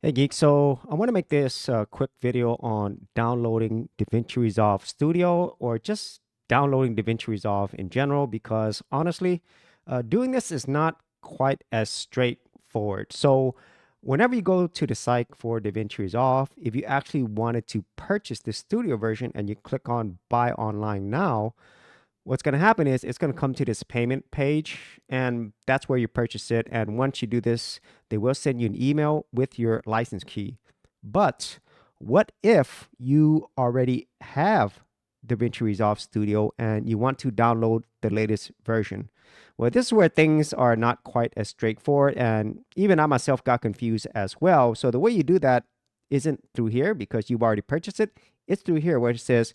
Hey Geek, so I want to make this quick video on downloading DaVinci Resolve Studio or just downloading DaVinci Resolve in general because honestly, doing this is not quite as straightforward. So whenever you go to the site for DaVinci Resolve, if you actually wanted to purchase the studio version and you click on buy online now, what's going to happen is it's going to come to this payment page and that's where you purchase it. And once you do this, they will send you an email with your license key. But what if you already have DaVinci Resolve Studio and you want to download the latest version? Well, this is where things are not quite as straightforward. And even I myself got confused as well. So the way you do that isn't through here because you've already purchased it. It's through here where it says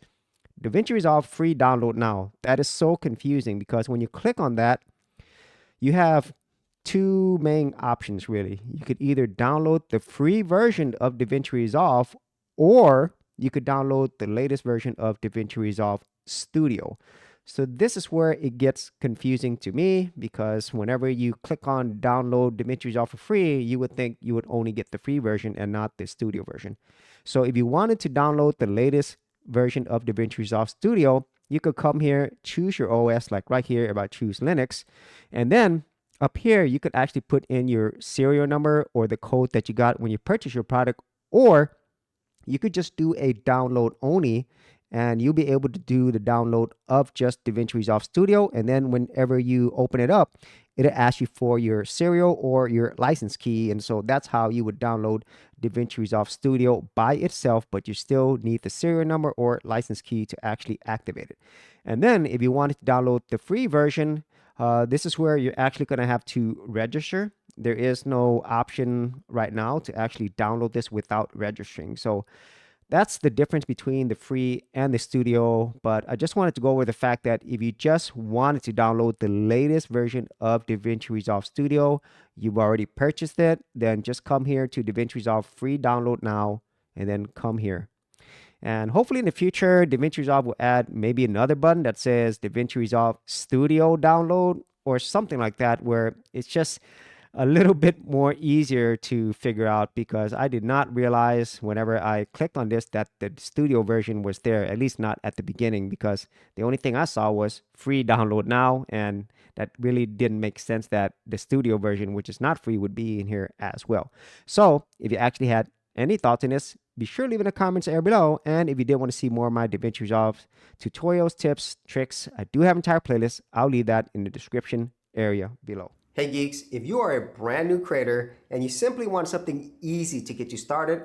DaVinci Resolve free download now. That is so confusing because when you click on that, you have two main options really. You could either download the free version of DaVinci Resolve or you could download the latest version of DaVinci Resolve Studio. So this is where it gets confusing to me because whenever you click on download DaVinci Resolve for free, you would think you would only get the free version and not the studio version. So if you wanted to download the latest version of DaVinci Resolve Studio, you could come here, choose your OS, like right here, if I choose Linux, and then up here, you could actually put in your serial number or the code that you got when you purchase your product, or you could just do a download only and you'll be able to do the download of just DaVinci Resolve Studio. And then whenever you open it up, it'll ask you for your serial or your license key. And so that's how you would download DaVinci Resolve Studio by itself, but you still need the serial number or license key to actually activate it. And then if you wanted to download the free version, this is where you're actually going to have to register. There is no option right now to actually download this without registering. So that's the difference between the free and the studio. But I just wanted to go over the fact that if you just wanted to download the latest version of DaVinci Resolve Studio, you've already purchased it, then just come here to DaVinci Resolve free download now, and then come here. And hopefully in the future, DaVinci Resolve will add maybe another button that says DaVinci Resolve Studio Download or something like that, where it's just a little bit more easier to figure out because I did not realize whenever I clicked on this that the studio version was there, at least not at the beginning, because the only thing I saw was free download now, and that really didn't make sense that the studio version, which is not free, would be in here as well. So if you actually had any thoughts on this, be sure to leave in the comments area below. And if you did want to see more of my DaVinci Resolve tutorials, tips, tricks, I do have an entire playlist. I'll leave that in the description area below. Hey geeks, if you are a brand new creator and you simply want something easy to get you started,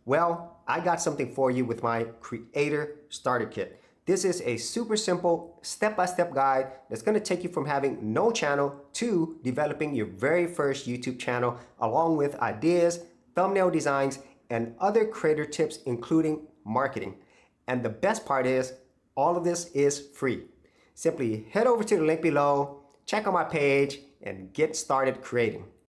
well, I got something for you with my Creator Starter Kit. This is a super simple step-by-step guide that's going to take you from having no channel to developing your very first YouTube channel, along with ideas, thumbnail designs, and other creator tips, including marketing. And the best part is, all of this is free. Simply head over to the link below, check out my page, and get started creating.